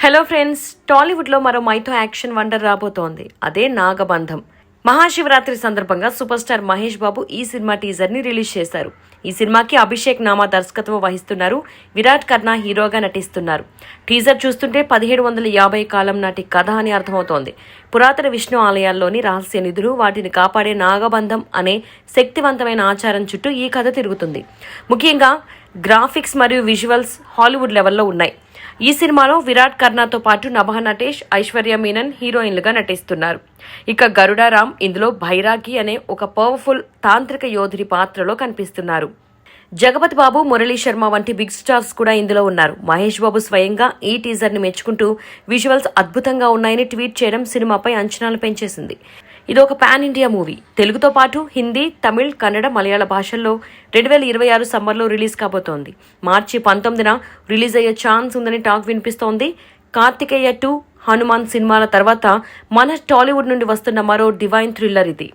Hello friends, టాలీవుడ్లో మరో మైథో action wonder రాబోతోంది. అదే నాగబంధం. మహాశివరాత్రి సందర్భంగా సూపర్ స్టార్ మహేష్ బాబు ఈ సినిమా టీజర్ ని రిలీజ్ చేశారు. ఈ సినిమాకి అభిషేక్ నామా దర్శకత్వం వహిస్తున్నారు. విరాట్ కర్ణ హీరోగా నటిస్తున్నారు. టీజర్ చూస్తుంటే 1750 కాలం నాటి కథ అని అర్థమవుతోంది. పురాతన విష్ణు ఆలయాల్లోని రహస్య నిధులు, వాటిని కాపాడే నాగబంధం అనే శక్తివంతమైన ఆచారం చుట్టూ ఈ కథ తిరుగుతుంది. ముఖ్యంగా గ్రాఫిక్స్ మరియు విజువల్స్ హాలీవుడ్ లెవెల్లో ఉన్నాయి. ఈ సినిమాలో విరాట్ కర్ణతో పాటు నభా నటేష్, ఐశ్వర్య మీనన్ హీరోయిన్లుగా నటిస్తున్నారు. ఇక గరుడారామ్ ఇందులో భైరాగి అనే ఒక పవర్ఫుల్ తాంత్రిక యోధుడి పాత్రలో కనిపిస్తున్నారు. జగపతి బాబు, మురళీ శర్మ వంటి బిగ్ స్టార్స్ కూడా ఇందులో ఉన్నారు. మహేష్ బాబు స్వయంగా ఈ టీజర్ ని మెచ్చుకుంటూ విజువల్స్ అద్భుతంగా ఉన్నాయని ట్వీట్ చేయడం సినిమాపై అంచనాలు పెంచేసింది. ఇది ఒక పాన్ ఇండియా మూవీ. తెలుగుతో పాటు హిందీ, తమిళ్, కన్నడ, మలయాళ భాషల్లో 2026 సమ్మర్లో రిలీజ్ కాబోతోంది. మార్చి 19న రిలీజ్ అయ్యే ఛాన్స్ ఉందని టాక్ వినిపిస్తోంది. కార్తికేయ 2, హనుమాన్ సినిమాల తర్వాత మన టాలీవుడ్ నుండి వస్తున్న మరో డివైన్ థ్రిల్లర్ ఇది.